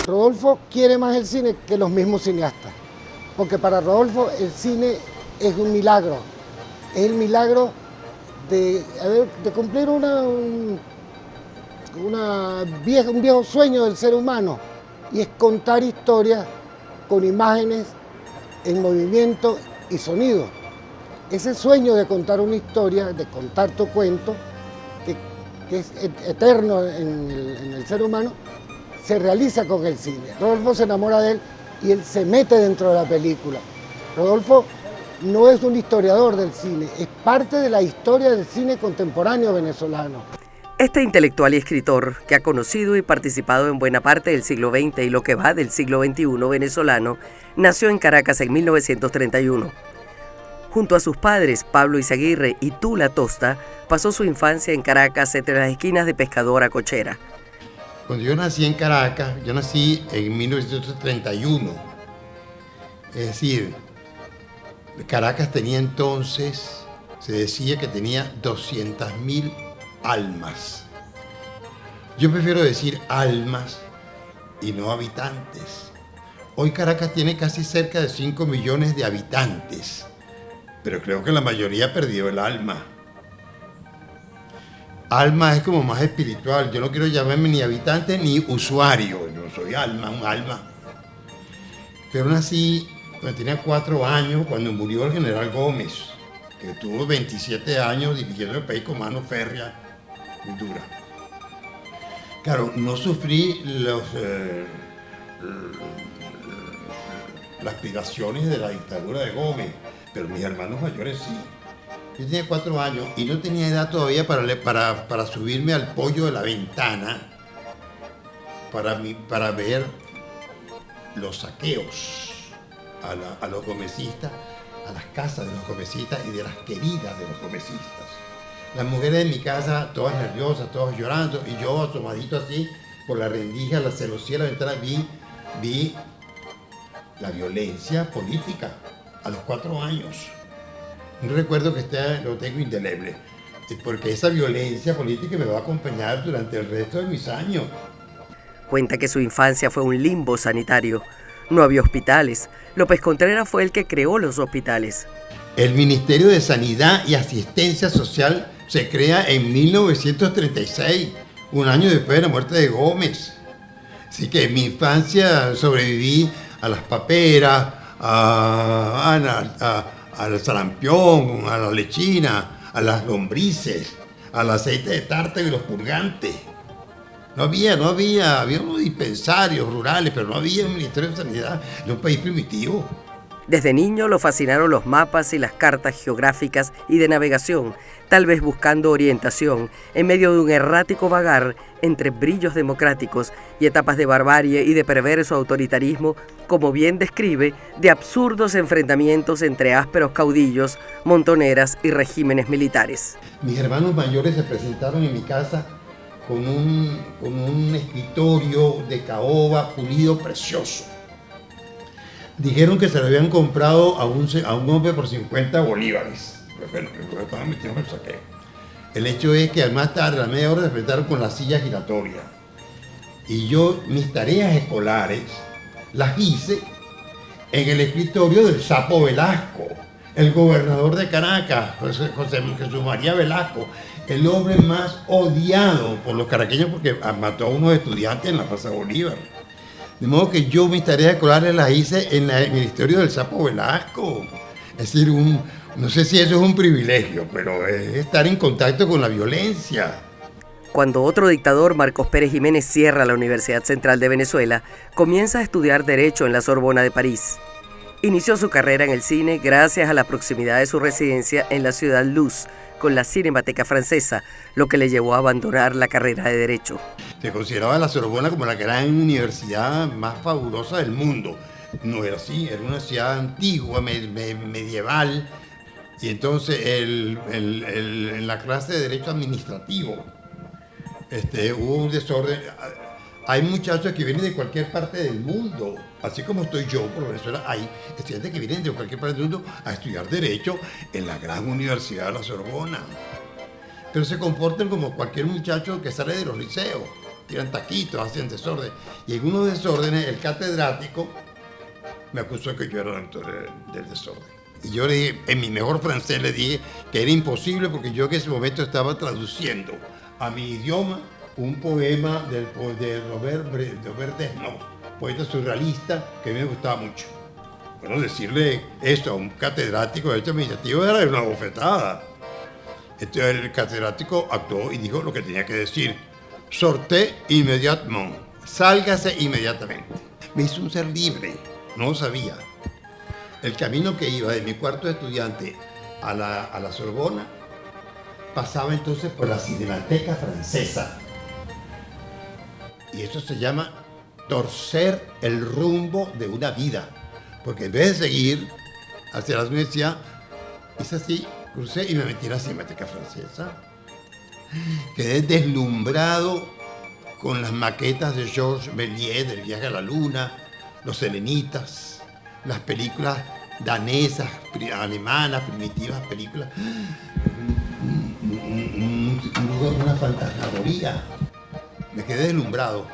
Rodolfo quiere más el cine que los mismos cineastas, porque para Rodolfo el cine es un milagro, es el milagro de cumplir un viejo sueño del ser humano, y es contar historias con imágenes en movimiento y sonido. Ese sueño de contar una historia, de contar tu cuento, que es eterno en el ser humano, se realiza con el cine. Rodolfo se enamora de él y él se mete dentro de la película. Rodolfo no es un historiador del cine, es parte de la historia del cine contemporáneo venezolano. Este intelectual y escritor, que ha conocido y participado en buena parte del siglo XX y lo que va del siglo XXI venezolano, nació en Caracas en 1931. Junto a sus padres, Pablo Izaguirre y Tula Tosta, pasó su infancia en Caracas entre las esquinas de Pescador a Cochera. Cuando yo nací en Caracas, yo nací en 1931. Es decir, Caracas tenía entonces, se decía que tenía 200.000 almas. Yo prefiero decir almas y no habitantes. Hoy Caracas tiene casi cerca de 5 millones de habitantes, pero creo que la mayoría perdió el alma. Alma es como más espiritual. Yo no quiero llamarme ni habitante ni usuario. Yo soy alma, un alma. Pero nací cuando tenía 4 años, cuando murió el general Gómez, que tuvo 27 años dirigiendo el país con mano férrea muy dura. Claro, no sufrí las privaciones de la dictadura de Gómez, pero mis hermanos mayores sí. Yo tenía 4 años y no tenía edad todavía para subirme al pollo de la ventana para ver los saqueos a los gomecistas, a las casas de los gomecistas y de las queridas de los gomecistas. Las mujeres de mi casa, todas nerviosas, todas llorando, y yo asomadito así por la rendija, la celosía de la ventana, vi la violencia política a los 4 años. Un recuerdo que lo tengo indeleble, porque esa violencia política me va a acompañar durante el resto de mis años. Cuenta que su infancia fue un limbo sanitario. No había hospitales. López Contreras fue el que creó los hospitales. El Ministerio de Sanidad y Asistencia Social se crea en 1936, un año después de la muerte de Gómez. Así que en mi infancia sobreviví a las paperas, al sarampión, a la lechina, a las lombrices, al aceite de tártaro y los purgantes. Había unos dispensarios rurales, pero no había un Ministerio de Sanidad de un país primitivo. Desde niño lo fascinaron los mapas y las cartas geográficas y de navegación, tal vez buscando orientación en medio de un errático vagar entre brillos democráticos y etapas de barbarie y de perverso autoritarismo, como bien describe, de absurdos enfrentamientos entre ásperos caudillos, montoneras y regímenes militares. Mis hermanos mayores se presentaron en mi casa con un escritorio de caoba pulido precioso. Dijeron que se lo habían comprado a un hombre por 50 bolívares. Bueno, estaban metidos en el saqueo. El hecho es que más tarde, a la media hora, se presentaron con la silla giratoria. Y yo, mis tareas escolares, las hice en el escritorio del Sapo Velasco, el gobernador de Caracas, Jesús María Velasco, el hombre más odiado por los caraqueños porque mató a unos estudiantes en la Plaza Bolívar. De modo que yo mis tareas escolares las hice en el Ministerio del Sapo Velasco. Es decir, no sé si eso es un privilegio, pero es estar en contacto con la violencia. Cuando otro dictador, Marcos Pérez Jiménez, cierra la Universidad Central de Venezuela, comienza a estudiar Derecho en la Sorbona de París. Inició su carrera en el cine gracias a la proximidad de su residencia en la Ciudad Luz, con la Cinemateca Francesa, lo que le llevó a abandonar la carrera de Derecho. Se consideraba la Sorbona como la gran universidad más fabulosa del mundo. No era así, era una ciudad antigua, medieval, y entonces en la clase de Derecho Administrativo hubo un desorden. Hay muchachos que vienen de cualquier parte del mundo, así como estoy yo por Venezuela, hay estudiantes que vienen de cualquier parte del mundo a estudiar Derecho en la gran Universidad de la Sorbona. Pero se comportan como cualquier muchacho que sale de los liceos. tiran taquitos, hacen desorden. Y en unos desórdenes el catedrático me acusó de que yo era el autor del desorden. Y yo le dije, en mi mejor francés le dije que era imposible porque yo en ese momento estaba traduciendo a mi idioma un poema de Robert Desnos, poeta surrealista que a mí me gustaba mucho. Bueno, decirle esto a un catedrático de este administrativo era una bofetada. Entonces el catedrático actuó y dijo lo que tenía que decir. Sortez immédiatement, sálgase inmediatamente. Me hizo un ser libre, no lo sabía. El camino que iba de mi cuarto de estudiante a la Sorbona pasaba entonces por la Cinemateca Francesa. Y eso se llama torcer el rumbo de una vida. Porque en vez de seguir hacia la universidad, hice así, crucé y me metí en la Cinemateca Francesa. Quedé deslumbrado con las maquetas de Georges Méliès del viaje a la luna, los selenitas, las películas danesas, alemanas, primitivas películas. Una fantasmagoría. Me quedé deslumbrado.